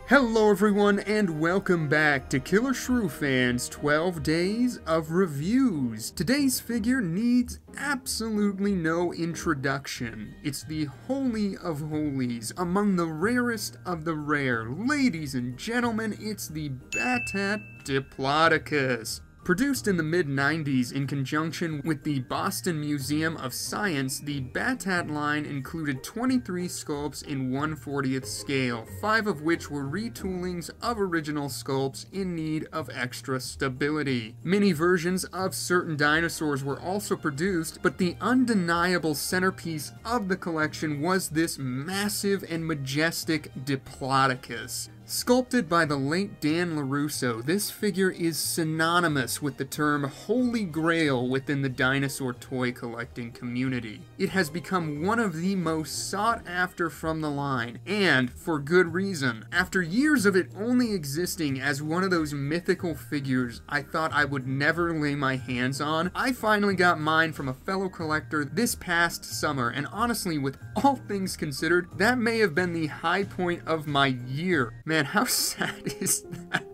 Hello everyone and welcome back to Killershrewfan's 12 Days of Reviews. Today's figure needs absolutely no introduction. It's the holy of holies, among the rarest of the rare. Ladies and gentlemen, it's the Battat Diplodocus. Produced in the mid-90s in conjunction with the Boston Museum of Science, the Battat line included 23 sculpts in 1/40th scale, 5 of which were retoolings of original sculpts in need of extra stability. Mini versions of certain dinosaurs were also produced, but the undeniable centerpiece of the collection was this massive and majestic Diplodocus. Sculpted by the late Dan LaRusso, this figure is synonymous with the term Holy Grail within the dinosaur toy collecting community. It has become one of the most sought after from the line, and for good reason. After years of it only existing as one of those mythical figures I thought I would never lay my hands on, I finally got mine from a fellow collector this past summer, and honestly, with all things considered, that may have been the high point of my year. Man, how sad is that?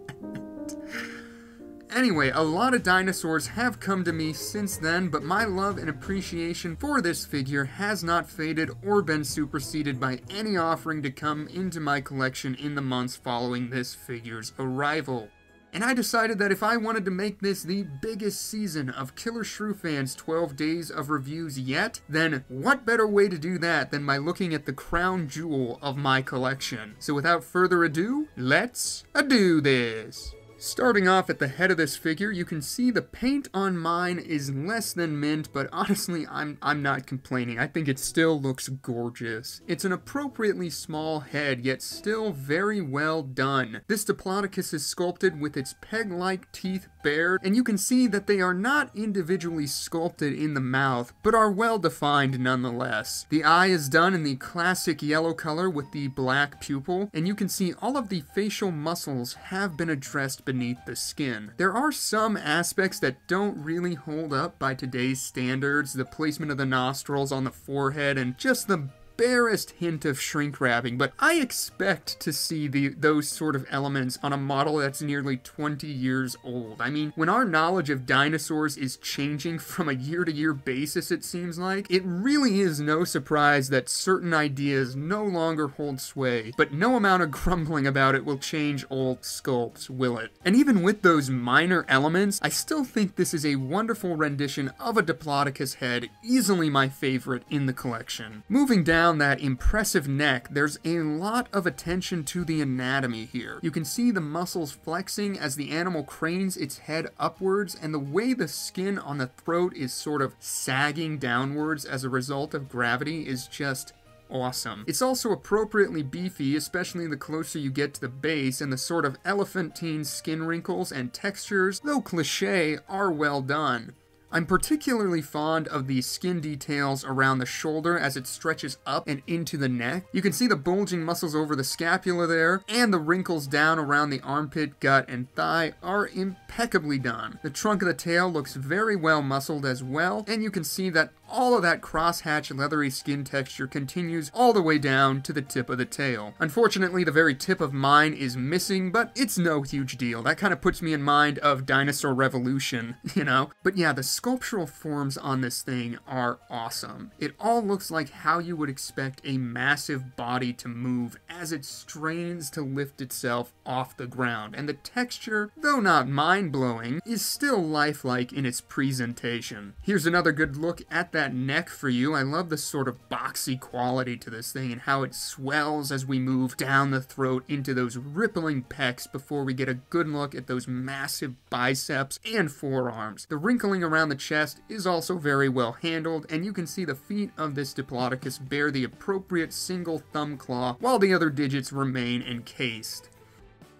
Anyway, a lot of dinosaurs have come to me since then, but my love and appreciation for this figure has not faded or been superseded by any offering to come into my collection in the months following this figure's arrival. And I decided that if I wanted to make this the biggest season of Killershrewfan's 12 Days of Reviews yet, then what better way to do that than by looking at the crown jewel of my collection. So without further ado, let's do this! Starting off at the head of this figure, you can see the paint on mine is less than mint, but honestly, I'm not complaining. I think it still looks gorgeous. It's an appropriately small head, yet still very well done. This Diplodocus is sculpted with its peg-like teeth bared, and you can see that they are not individually sculpted in the mouth, but are well defined nonetheless. The eye is done in the classic yellow color with the black pupil, and you can see all of the facial muscles have been addressed beneath the skin. There are some aspects that don't really hold up by today's standards, the placement of the nostrils on the forehead and just the barest hint of shrink wrapping, but I expect to see those sort of elements on a model that's nearly 20 years old. I mean, when our knowledge of dinosaurs is changing from a year-to-year basis, it seems like, it really is no surprise that certain ideas no longer hold sway, but no amount of grumbling about it will change old sculpts, will it? And even with those minor elements, I still think this is a wonderful rendition of a Diplodocus head, easily my favorite in the collection. Moving down that impressive neck, there's a lot of attention to the anatomy here. You can see the muscles flexing as the animal cranes its head upwards, and the way the skin on the throat is sort of sagging downwards as a result of gravity is just awesome. It's also appropriately beefy, especially the closer you get to the base, and the sort of elephantine skin wrinkles and textures, though cliché, are well done. I'm particularly fond of the skin details around the shoulder as it stretches up and into the neck. You can see the bulging muscles over the scapula there, and the wrinkles down around the armpit, gut, and thigh are impeccably done. The trunk of the tail looks very well muscled as well, and you can see that all of that crosshatch leathery skin texture continues all the way down to the tip of the tail. Unfortunately, the very tip of mine is missing, but it's no huge deal. That kind of puts me in mind of Dinosaur Revolution, you know? But yeah, the sculptural forms on this thing are awesome. It all looks like how you would expect a massive body to move as it strains to lift itself off the ground, and the texture, though not mind-blowing, is still lifelike in its presentation. Here's another good look at that neck for you. I love the sort of boxy quality to this thing and how it swells as we move down the throat into those rippling pecs before we get a good look at those massive biceps and forearms. The wrinkling around the chest is also very well handled, and you can see the feet of this Diplodocus bear the appropriate single thumb claw while the other digits remain encased.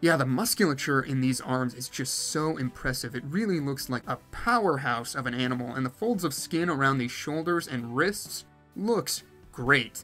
Yeah, the musculature in these arms is just so impressive. It really looks like a powerhouse of an animal, and the folds of skin around the shoulders and wrists looks great.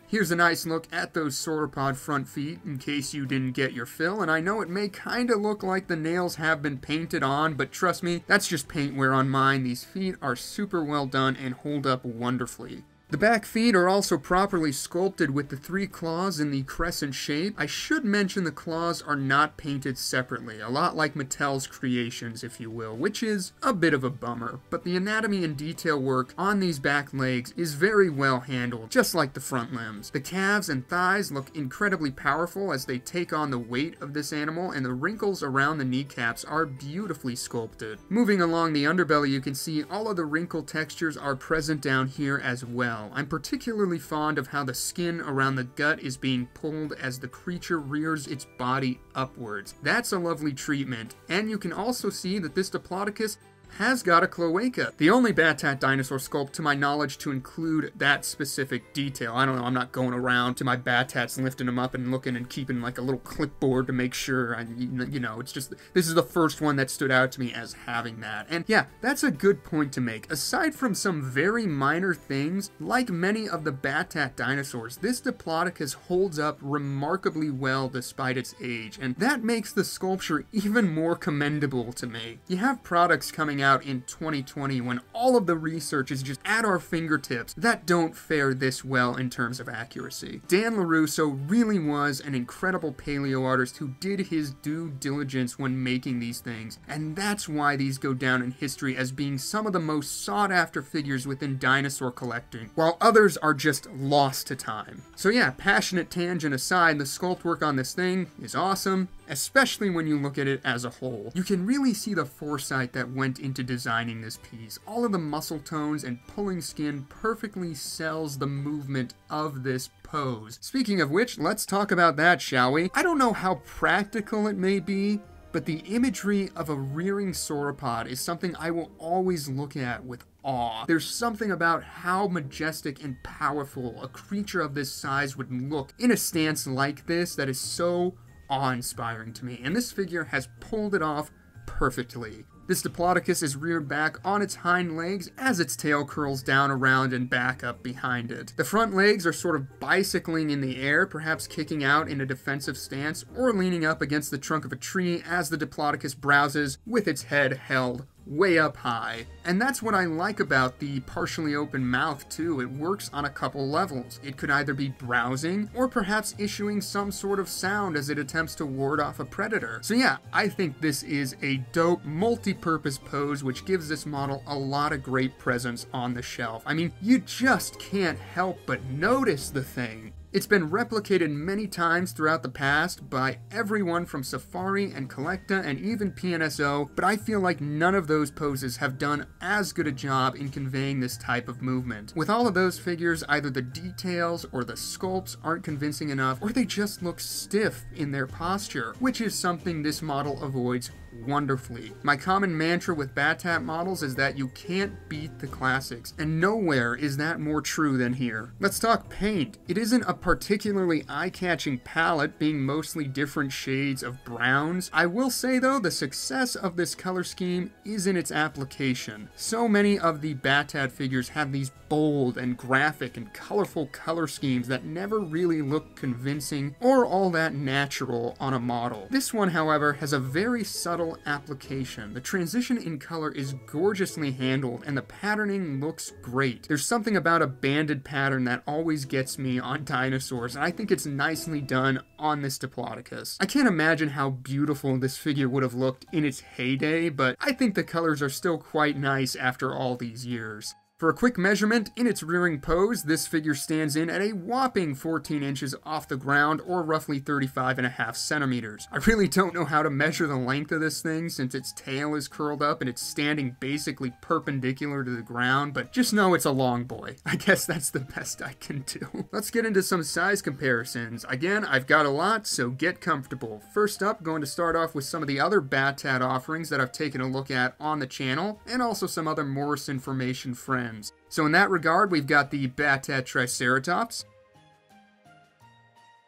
Here's a nice look at those sauropod front feet in case you didn't get your fill, and I know it may kinda look like the nails have been painted on, but trust me, that's just paint wear on mine. These feet are super well done and hold up wonderfully. The back feet are also properly sculpted with the 3 claws in the crescent shape. I should mention the claws are not painted separately, a lot like Mattel's creations, if you will, which is a bit of a bummer, but the anatomy and detail work on these back legs is very well handled, just like the front limbs. The calves and thighs look incredibly powerful as they take on the weight of this animal, and the wrinkles around the kneecaps are beautifully sculpted. Moving along the underbelly, you can see all of the wrinkle textures are present down here as well. I'm particularly fond of how the skin around the gut is being pulled as the creature rears its body upwards. That's a lovely treatment, and you can also see that this Diplodocus has got a cloaca. The only Battat dinosaur sculpt to my knowledge to include that specific detail. I don't know, I'm not going around to my Battats and lifting them up and looking and keeping like a little clipboard to make sure, you know, it's just, this is the first one that stood out to me as having that. And yeah, that's a good point to make. Aside from some very minor things, like many of the Battat dinosaurs, this Diplodocus holds up remarkably well despite its age, and that makes the sculpture even more commendable to me. You have products coming out in 2020 when all of the research is just at our fingertips that don't fare this well in terms of accuracy. Dan LaRusso really was an incredible paleo artist who did his due diligence when making these things, and that's why these go down in history as being some of the most sought after figures within dinosaur collecting, while others are just lost to time. So yeah, passionate tangent aside, the sculpt work on this thing is awesome, especially when you look at it as a whole. You can really see the foresight that went into designing this piece. All of the muscle tones and pulling skin perfectly sells the movement of this pose. Speaking of which, let's talk about that, shall we? I don't know how practical it may be, but the imagery of a rearing sauropod is something I will always look at with awe. There's something about how majestic and powerful a creature of this size would look in a stance like this that is so awe-inspiring to me, and this figure has pulled it off perfectly. This Diplodocus is reared back on its hind legs as its tail curls down around and back up behind it. The front legs are sort of bicycling in the air, perhaps kicking out in a defensive stance or leaning up against the trunk of a tree as the Diplodocus browses with its head held way up high. And that's what I like about the partially open mouth too. It works on a couple levels. It could either be browsing or perhaps issuing some sort of sound as it attempts to ward off a predator. So yeah, I think this is a dope multi-purpose pose which gives this model a lot of great presence on the shelf. I mean, you just can't help but notice the thing. It's been replicated many times throughout the past by everyone from Safari and Collecta and even PNSO, but I feel like none of those poses have done as good a job in conveying this type of movement. With all of those figures, either the details or the sculpts aren't convincing enough, or they just look stiff in their posture, which is something this model avoids wonderfully. My common mantra with Battat models is that you can't beat the classics, and nowhere is that more true than here. Let's talk paint. It isn't a particularly eye-catching palette, being mostly different shades of browns. I will say though, the success of this color scheme is in its application. So many of the Battat figures have these bold and graphic and colorful color schemes that never really look convincing or all that natural on a model. This one, however, has a very subtle application. The transition in color is gorgeously handled and the patterning looks great. There's something about a banded pattern that always gets me on dinosaurs, and I think it's nicely done on this Diplodocus. I can't imagine how beautiful this figure would have looked in its heyday, but I think the colors are still quite nice after all these years. For a quick measurement, in its rearing pose, this figure stands in at a whopping 14 inches off the ground, or roughly 35.5 centimeters. I really don't know how to measure the length of this thing since its tail is curled up and it's standing basically perpendicular to the ground, but just know it's a long boy. I guess that's the best I can do. Let's get into some size comparisons. Again, I've got a lot, so get comfortable. First up, going to start off with some of the other Battat offerings that I've taken a look at on the channel, and also some other Morris Information friends. So in that regard, we've got the Battat Triceratops,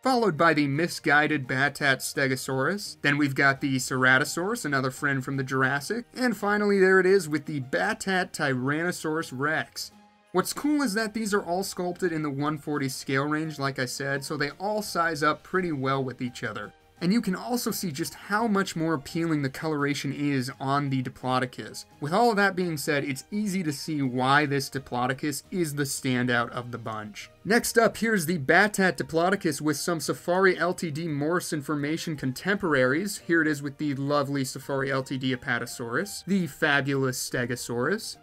followed by the misguided Battat Stegosaurus. Then we've got the Ceratosaurus, another friend from the Jurassic. And finally, there it is with the Battat Tyrannosaurus Rex. What's cool is that these are all sculpted in the 1/40 scale range, like I said, so they all size up pretty well with each other. And you can also see just how much more appealing the coloration is on the Diplodocus. With all of that being said, it's easy to see why this Diplodocus is the standout of the bunch. Next up, here's the Battat Diplodocus with some Safari Ltd Morse Information contemporaries. Here it is with the lovely Safari Ltd Apatosaurus, the fabulous Stegosaurus,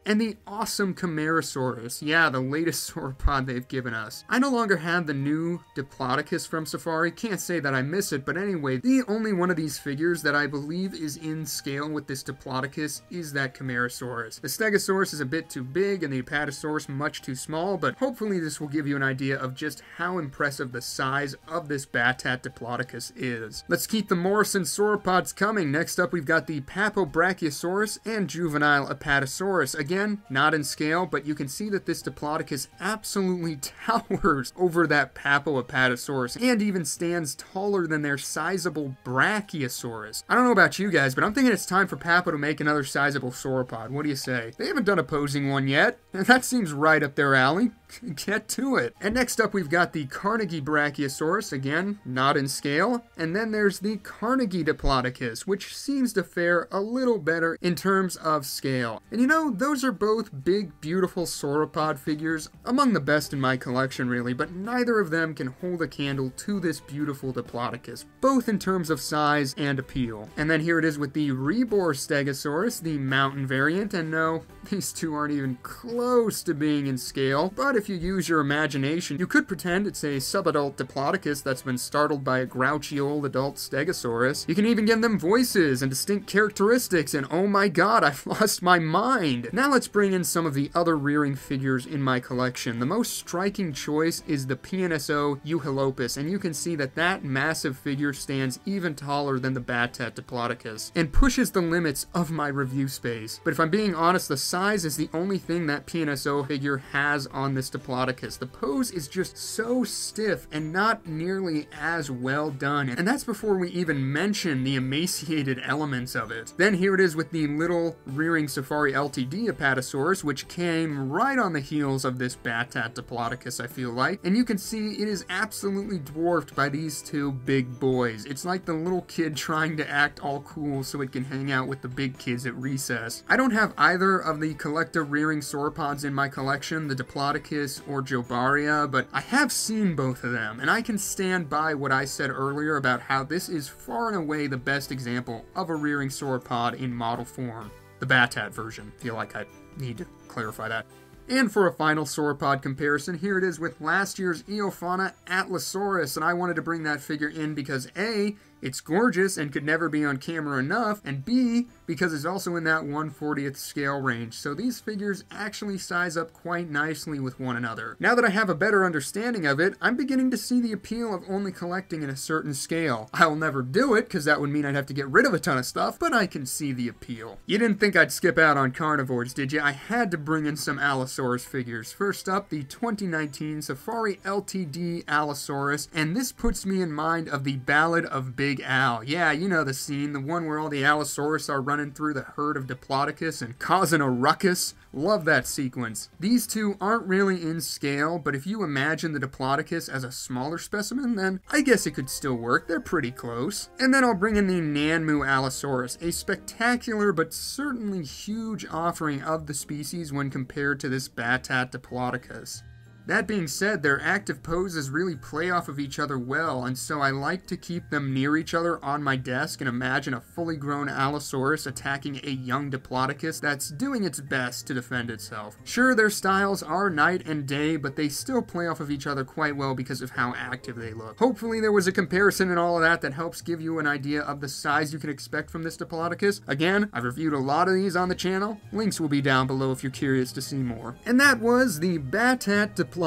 and the awesome Camarasaurus. Yeah, the latest sauropod they've given us. I no longer have the new Diplodocus from Safari. Can't say that I miss it, but anyway, the only one of these figures that I believe is in scale with this Diplodocus is that Camarasaurus. The Stegosaurus is a bit too big and the Apatosaurus much too small, but hopefully this will give you an idea of just how impressive the size of this Battat Diplodocus is. Let's keep the Morrison sauropods coming. Next up, we've got the Papo Brachiosaurus and Juvenile Apatosaurus. Again, not in scale, but you can see that this Diplodocus absolutely towers over that Papo Apatosaurus and even stands taller than their sizable Brachiosaurus. I don't know about you guys, but I'm thinking it's time for Papo to make another sizable sauropod. What do you say? They haven't done a posing one yet, and that seems right up their alley. Get to it. And next up, we've got the Carnegie Brachiosaurus, again, not in scale. And then there's the Carnegie Diplodocus, which seems to fare a little better in terms of scale. And you know, those are both big, beautiful sauropod figures, among the best in my collection, really, but neither of them can hold a candle to this beautiful Diplodocus, both in terms of size and appeal. And then here it is with the Rebor Stegosaurus, the mountain variant, and no, these two aren't even close to being in scale, but if you use your imagination, you could pretend it's a subadult Diplodocus that's been startled by a grouchy old adult Stegosaurus. You can even give them voices and distinct characteristics, and oh my god, I've lost my mind! Now let's bring in some of the other rearing figures in my collection. The most striking choice is the PNSO Euhelopus, and you can see that that massive figure stands even taller than the Battat Diplodocus, and pushes the limits of my review space. But if I'm being honest, the size is the only thing that PNSO figure has on this Diplodocus. The pose is just so stiff and not nearly as well done, and that's before we even mention the emaciated elements of it. Then here it is with the little rearing Safari Ltd Apatosaurus, which came right on the heels of this Battat Diplodocus, I feel like, and you can see it is absolutely dwarfed by these two big boys. It's like the little kid trying to act all cool so it can hang out with the big kids at recess. I don't have either of the collector rearing sauropods in my collection, the Diplodocus or Jobaria, but I have seen both of them, and I can stand by what I said earlier about how this is far and away the best example of a rearing sauropod in model form. The Battat version. Feel like I need to clarify that. And for a final sauropod comparison, here it is with last year's Eofauna Allosaurus, and I wanted to bring that figure in because A, it's gorgeous and could never be on camera enough, and B, because it's also in that 1/40th scale range, so these figures actually size up quite nicely with one another. Now that I have a better understanding of it, I'm beginning to see the appeal of only collecting in a certain scale. I'll never do it, because that would mean I'd have to get rid of a ton of stuff, but I can see the appeal. You didn't think I'd skip out on carnivores, did you? I had to bring in some Allosaurus figures. First up, the 2019 Safari Ltd Allosaurus, and this puts me in mind of the Ballad of Big Al. Yeah, you know the scene, the one where all the Allosaurus are running through the herd of Diplodocus and causing a ruckus. Love that sequence. These two aren't really in scale, but if you imagine the Diplodocus as a smaller specimen, then I guess it could still work. They're pretty close. And then I'll bring in the Nanmu Allosaurus, a spectacular but certainly huge offering of the species when compared to this Battat Diplodocus. That being said, their active poses really play off of each other well, and so I like to keep them near each other on my desk and imagine a fully grown Allosaurus attacking a young Diplodocus that's doing its best to defend itself. Sure, their styles are night and day, but they still play off of each other quite well because of how active they look. Hopefully there was a comparison and all of that that helps give you an idea of the size you can expect from this Diplodocus. Again, I've reviewed a lot of these on the channel. Links will be down below if you're curious to see more. And that was the Battat Diplodocus.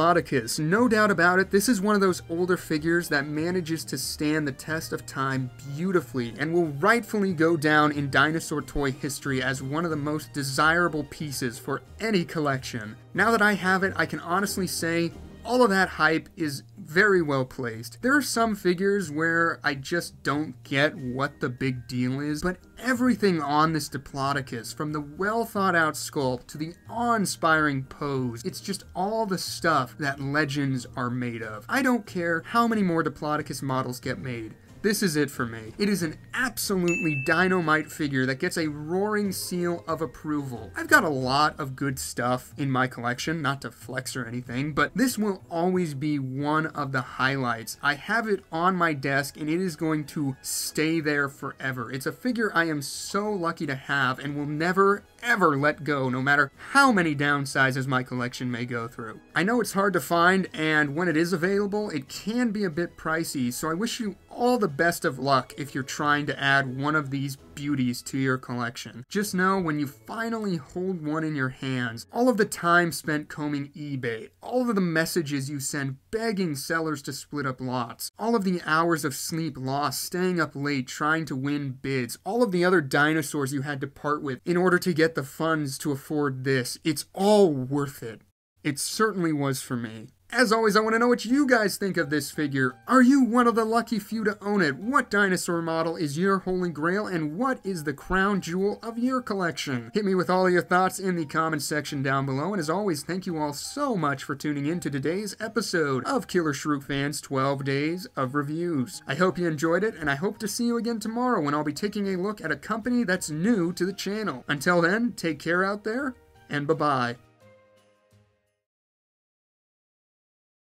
No doubt about it, this is one of those older figures that manages to stand the test of time beautifully and will rightfully go down in dinosaur toy history as one of the most desirable pieces for any collection. Now that I have it, I can honestly say all of that hype is very well placed. There are some figures where I just don't get what the big deal is, but everything on this Diplodocus, from the well thought out sculpt to the awe-inspiring pose, it's just all the stuff that legends are made of. I don't care how many more Diplodocus models get made. This is it for me. It is an absolutely dynamite figure that gets a roaring seal of approval. I've got a lot of good stuff in my collection, not to flex or anything, but this will always be one of the highlights. I have it on my desk and it is going to stay there forever. It's a figure I am so lucky to have and will never ever let go, no matter how many downsizes my collection may go through. I know it's hard to find, and when it is available, it can be a bit pricey, so I wish you all the best of luck if you're trying to add one of these beauties to your collection. Just know when you finally hold one in your hands, all of the time spent combing eBay, all of the messages you send begging sellers to split up lots, all of the hours of sleep lost staying up late trying to win bids, all of the other dinosaurs you had to part with in order to get the funds to afford this, it's all worth it. It certainly was for me. As always, I want to know what you guys think of this figure. Are you one of the lucky few to own it? What dinosaur model is your holy grail, and what is the crown jewel of your collection? Hit me with all your thoughts in the comments section down below, and as always, thank you all so much for tuning in to today's episode of Killershrewfan's 12 Days of Reviews. I hope you enjoyed it, and I hope to see you again tomorrow when I'll be taking a look at a company that's new to the channel. Until then, take care out there, and bye-bye.